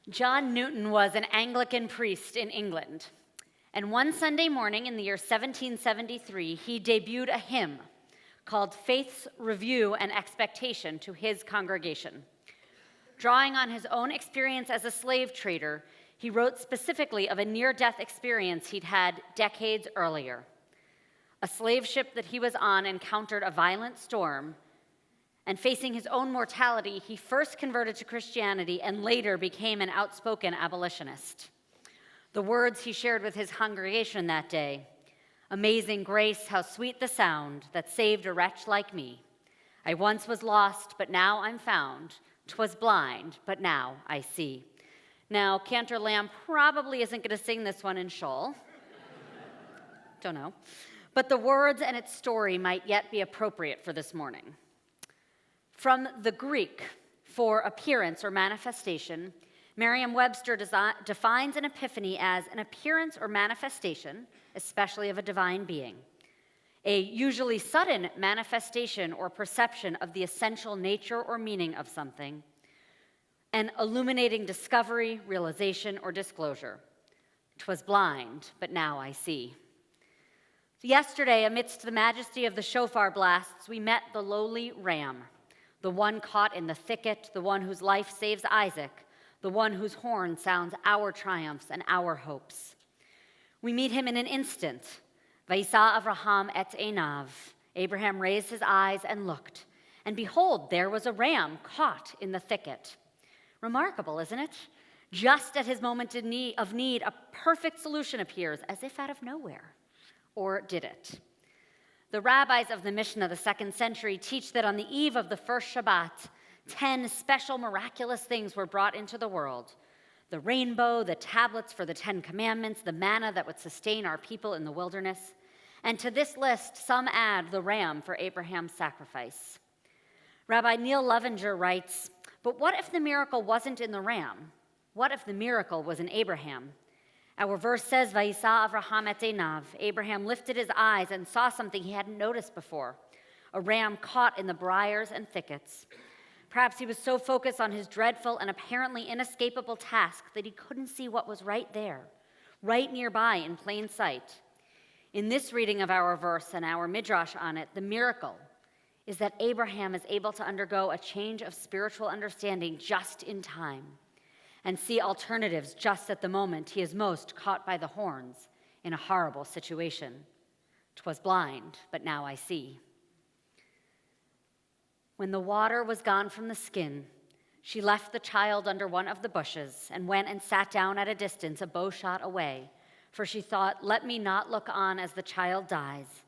John Newton was an Anglican priest in England, and one Sunday morning in the year 1773, he debuted a hymn called Faith's Review and Expectation to his congregation. Drawing on his own experience as a slave trader, he wrote specifically of a near-death experience he'd had decades earlier. A slave ship that he was on encountered a violent storm, and facing his own mortality, he first converted to Christianity and later became an outspoken abolitionist. The words he shared with his congregation that day: "Amazing grace, how sweet the sound that saved a wretch like me. I once was lost, but now I'm found. 'Twas blind, but now I see." Now, Cantor Lamb probably isn't going to sing this one in Shoal. Don't know. But the words and its story might yet be appropriate for this morning. From the Greek for appearance or manifestation, Merriam-Webster defines an epiphany as an appearance or manifestation, especially of a divine being, a usually sudden manifestation or perception of the essential nature or meaning of something, an illuminating discovery, realization, or disclosure. "'Twas blind, but now I see." Yesterday, amidst the majesty of the shofar blasts, we met the lowly ram, the one caught in the thicket, the one whose life saves Isaac, the one whose horn sounds our triumphs and our hopes. We meet him in an instant. Vayisa Avraham et einav. Abraham raised his eyes and looked, and behold, there was a ram caught in the thicket. Remarkable, isn't it? Just at his moment of need, a perfect solution appears, as if out of nowhere. Or did it? The rabbis of the Mishnah, the 2nd century, teach that on the eve of the first Shabbat, 10 special miraculous things were brought into the world: the rainbow, the tablets for the 10 commandments, the manna that would sustain our people in the wilderness. And to this list, some add the ram for Abraham's sacrifice. Rabbi Neil Levenger writes, "But what if the miracle wasn't in the ram? What if the miracle was in Abraham? Our verse says, Vayisa Avraham et einav. Abraham lifted his eyes and saw something he hadn't noticed before: a ram caught in the briars and thickets. Perhaps he was so focused on his dreadful and apparently inescapable task that he couldn't see what was right there, right nearby in plain sight. In this reading of our verse and our midrash on it, the miracle is that Abraham is able to undergo a change of spiritual understanding just in time and see alternatives just at the moment he is most caught by the horns in a horrible situation. 'Twas blind, but now I see." When the water was gone from the skin, she left the child under one of the bushes and went and sat down at a distance, a bow shot away, for she thought, "Let me not look on as the child dies."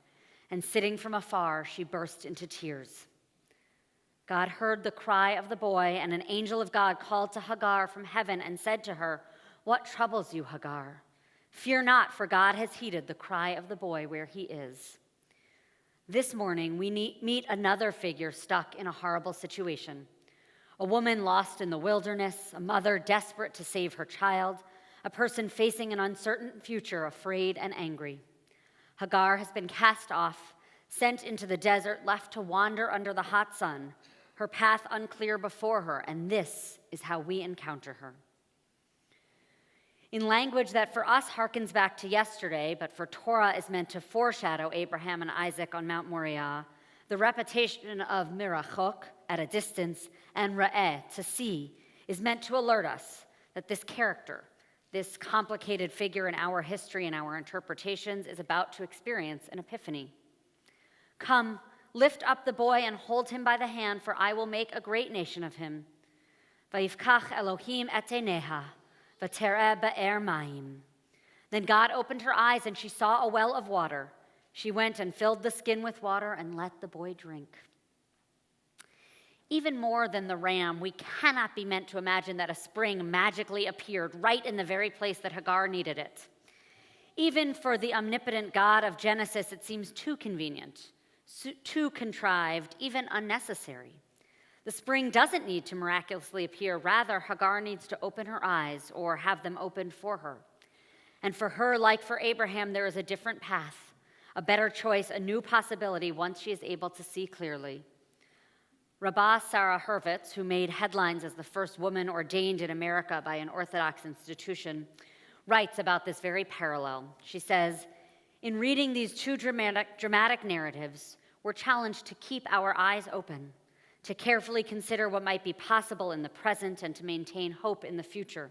And sitting from afar, she burst into tears. God heard the cry of the boy, and an angel of God called to Hagar from heaven and said to her, "What troubles you, Hagar? Fear not, for God has heeded the cry of the boy where he is." This morning, we meet another figure stuck in a horrible situation: a woman lost in the wilderness, a mother desperate to save her child, a person facing an uncertain future, afraid and angry. Hagar has been cast off, sent into the desert, left to wander under the hot sun, her path unclear before her, and this is how we encounter her. In language that for us harkens back to yesterday, but for Torah is meant to foreshadow Abraham and Isaac on Mount Moriah, the repetition of mirachok, at a distance, and ra'eh, to see, is meant to alert us that this character, this complicated figure in our history and our interpretations, is about to experience an epiphany. "Come, lift up the boy and hold him by the hand, for I will make a great nation of him. Vayifkach Elohim et eineha, v'tereh be'er mayim." Then God opened her eyes, and she saw a well of water. She went and filled the skin with water and let the boy drink. Even more than the ram, we cannot be meant to imagine that a spring magically appeared right in the very place that Hagar needed it. Even for the omnipotent God of Genesis, it seems too convenient, too contrived, even unnecessary. The spring doesn't need to miraculously appear. Rather, Hagar needs to open her eyes or have them opened for her. And for her, like for Abraham, there is a different path, a better choice, a new possibility once she is able to see clearly. Rabbi Sari Laufer, who made headlines as the first woman ordained in America by an Orthodox institution, writes about this very parallel. She says, "In reading these two dramatic narratives, we're challenged to keep our eyes open, to carefully consider what might be possible in the present and to maintain hope in the future.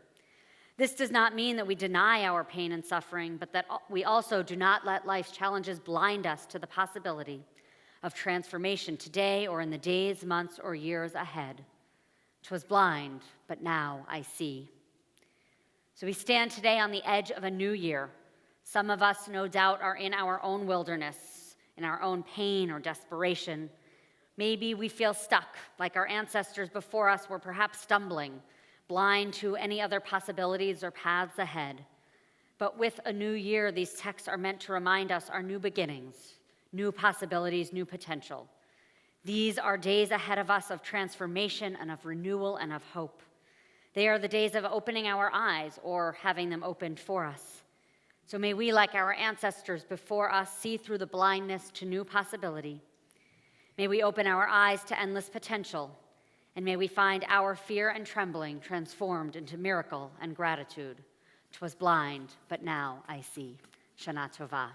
This does not mean that we deny our pain and suffering, but that we also do not let life's challenges blind us to the possibility of transformation today or in the days, months, or years ahead. 'Twas blind, but now I see." So we stand today on the edge of a new year. Some of us, no doubt, are in our own wilderness, in our own pain or desperation. Maybe we feel stuck, like our ancestors before us were perhaps stumbling, blind to any other possibilities or paths ahead. But with a new year, these texts are meant to remind us our new beginnings, new possibilities, new potential. These are days ahead of us of transformation and of renewal and of hope. They are the days of opening our eyes or having them opened for us. So may we, like our ancestors before us, see through the blindness to new possibility. May we open our eyes to endless potential, and may we find our fear and trembling transformed into miracle and gratitude. 'Twas blind, but now I see. Shana Tova.